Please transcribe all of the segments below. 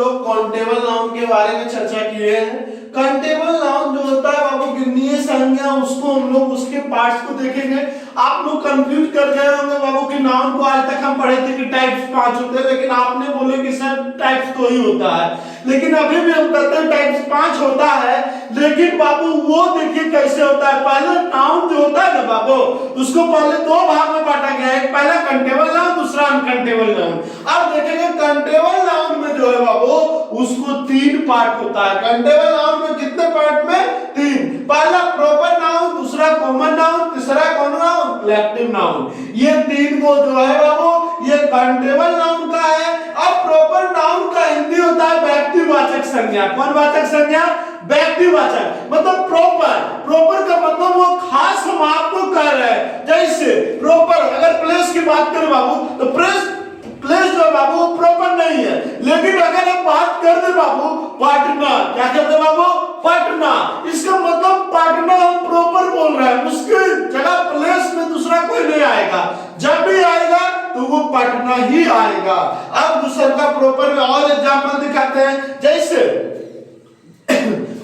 लोग countable noun के बारे में चर्चा किए हैं। काउंटेबल नाउन जो होता है बाबू गिननीय संज्ञा, उसको हम लोग उसके पार्ट्स को देखेंगे। आप लोग कंफ्यूज कर गए होंगे बाबू कि नाउन को आज तक हम पढ़े थे कि टाइप्स 5 होते हैं, लेकिन आपने बोले कि सर टाइप्स तो ही होता है, लेकिन अभी भी हम कहते हैं टाइप्स 5 होता है। लेकिन बाबू वो देखिए कैसे होता है। पहले नाउन जो होता है ना बाबू, उसको पहले दो भाग में बांटा गया है, एक पहला काउंटेबल नाउन, दूसरा अनकाउंटेबल नाउन। अब देखेंगे काउंटेबल नाउन में जो है बाबू उसको 3 पार्ट होता है। काउंटेबल नाउन में कितने पार्ट में? 3। पहला प्रॉपर नाउन, दूसरा कॉमन नाउन, तीसरा कौन नाउन? Collective noun. ये 3 को जो है बाबू ये काउंटेबल नाउन का है। अब प्रॉपर नाउन का हिंदी होता है व्यक्तिवाचक संज्ञा। कौन वाचक संज्ञा? व्यक्तिवाचक। मतलब प्रॉपर, प्रॉपर का मतलब वो खास हम आपको कह रहे हैं। जैसे प्रॉपर अगर प्लेस की बात करें बाबू तो प्लेस जो बाबू प्रॉपर नहीं है, लेकिन अगर हम बात कर दे बाबू पटना, क्या कहते हैं बाबू? पटना। इसका मतलब पटना हम प्रॉपर बोल रहे हैं, उसके जगह प्लेस में दूसरा कोई नहीं आएगा। जब भी आएगा तो वो पटना ही आएगा। अब दूसरा का प्रॉपर में और एग्जांपल दिखाते हैं। जैसे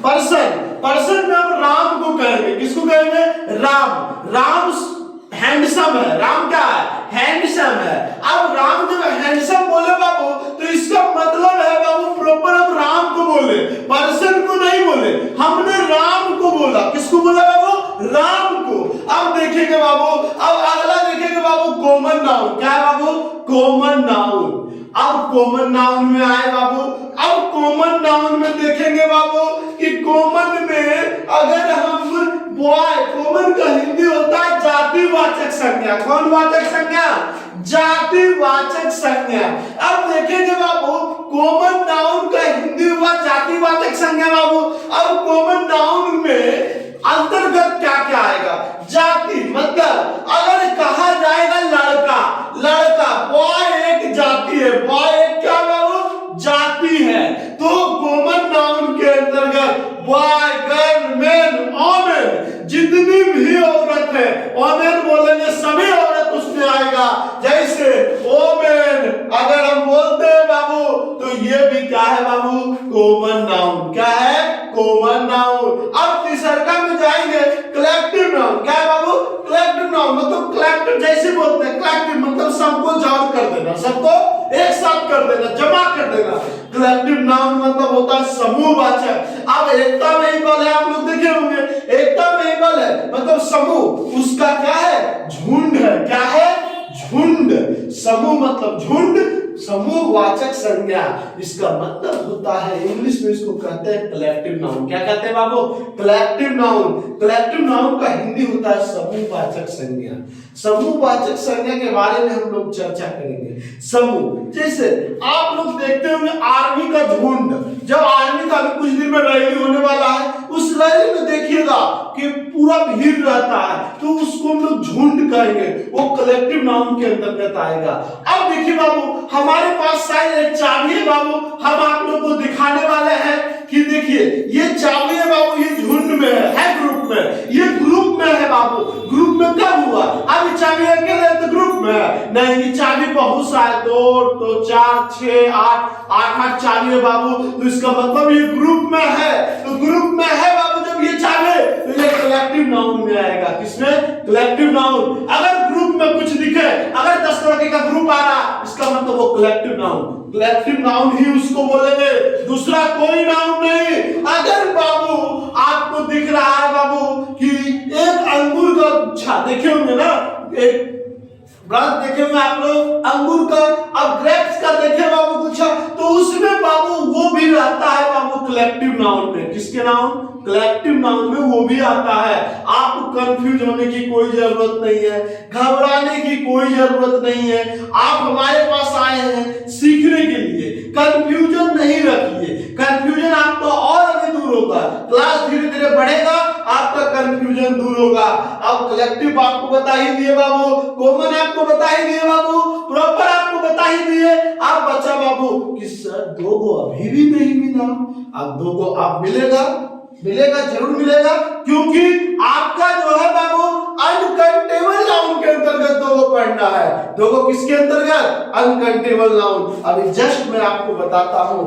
पर्सन में हम राम को कहेंगे। किसको कहेंगे? राम हैंडसम है। राम क्या है? हैंडसम है। अब राम जब हैंडसम बोले बाबू तो इसका मतलब है बाबू प्रॉपर हम राम को बोले, पर्सन को नहीं बोले, हमने राम को बोला। किसको बोला बाबू? राम को। अब देखेंगे बाबू, अब अगला देखेंगे बाबू कॉमन नाउन। क्या है बाबू? Common noun. अब कॉमन नाउन में आए बाबू, अब कॉमन नाउन में देखेंगे बाबू कि कॉमन में अगर हम बॉय, कॉमन का हिंदी होता है जातिवाचक संज्ञा। कौन वाचक संज्ञा? जातिवाचक संज्ञा। अब देखेंगे बाबू कॉमन नाउन का हिंदी हुआ जातिवाचक संज्ञा बाबू। अब कॉमन नाउन में अंतर्गत क्या क्या आएगा? जाति। मतलब अगर कहा जाएगा लड़का, बॉय एक जाति है, बॉय एक क्या बाबू? जाति है। तो कॉमन नाउन के अंतर्गत बॉय, गर्ल, मेन, वोमेन, जितनी भी औरत है, वोमेन बोलेंगे सभी औरत उसमें आएगा। जैसे वोमेन अगर हम बोलते हैं बाबू तो ये भी क्या है बाबू? Common noun. क्या है? Common noun. अब तीसरा में जाएंगे कलेक्टिव नाउन। क्या है बाबू? कलेक्टिव नाउन मतलब कलेक्टिव जैसे बोलते हैं, कलेक्टिव मतलब सबको जॉइन कर देना, सबको एक साथ कर देना, जमा कर देना। कलेक्टिव नाउन मतलब होता है समूहवाचक। अब एकता में ही बल है, आप लोग देखे होंगे, एकता में ही बल है मतलब समूह, उसका क्या है? झुंड है। क्या है? झुंड। समूह मतलब झुंड, समूहवाचक संज्ञा। इसका मतलब होता है इंग्लिश में इसको कहते हैं कलेक्टिव नाउन। क्या कहते हैं बाबू? Collective noun. कलेक्टिव नाउन का हिंदी होता है समूहवाचक संज्ञा। समूहवाचक संज्ञा के बारे में हम लोग चर्चा करेंगे। समूह जैसे आप लोग देखते होंगे आर्मी का झुंड, जब आर्मी का कुछ दिन में रैली होने वाला है, उस रैली में देखिएगा कि पूरा भीड़ रहता है, तो उसको हम लोग झुंड कहेंगे, वो कलेक्टिव नाउन के अंतर्गत आएगा। अब देखिए बाबू हमारे पास शायद एक चाबी है बाबू, हम आप लोग को दिखाने वाले हैं कि देखिए ये चाबी है बाबू, ये झुंड में है ग्रुप में, ये ग्रुप में है बाबू। ग्रुप में कब हुआ? अब ये चाबी अकेले तो ग्रुप में है नहीं, ये चाबी बहुत सारे 2 तो 4 6 8 चाबी है बाबू। तो इसका मतलब ये ग्रुप में है, तो ग्रुप में है बाबू जब ये चाबी तो ये कलेक्टिव नाउन में आएगा। किसमें? Collective noun. अगर ग्रुप में कुछ दिखे, अगर 10 लड़के का ग्रुप आ रहा, इसका मतलब वो कलेक्टिव नाउन, कलेक्टिव नाउन ही उसको बोलेंगे, दूसरा कोई नाउन नहीं। अगर बाबू आपको दिख रहा है बाबू कि एक अंगूर का गुच्छा देखे होंगे ना, एक ब्रांच देखे होंगे आप लोग अंगूर का, अब ग्रेप्स का देखे बाबू गुच्छा, तो उसमें बाबू वो भी रहता है बाबू कलेक्टिव नाउन में। किसके नाउन? कलेक्टिव नाउन में वो भी आता है। आपको कंफ्यूज होने की कोई जरूरत नहीं है, घबराने की कोई जरूरत नहीं है। आप हमारे पास आए हैं सीखने के लिए, कंफ्यूजन नहीं रखिए। कंफ्यूजन आपका और अभी दूर होगा, क्लास धीरे धीरे बढ़ेगा, आपका कंफ्यूजन दूर होगा। अब कलेक्टिव आपको बता ही दिए बाबू, कॉमन आपको बता ही दिए बाबू, प्रॉपर आपको बता ही दिए। आप बच्चा बाबू कि सर 2 को अभी भी नहीं मिला, अब 2 को आप मिलेगा जरूर मिलेगा, क्योंकि आपका जो है बाबू अनकाउंटेबल नाउन के अंतर्गत 2 को पढ़ना है। 2 को किसके अंतर्गत? Uncountable noun. अभी जस्ट मैं आपको बताता हूं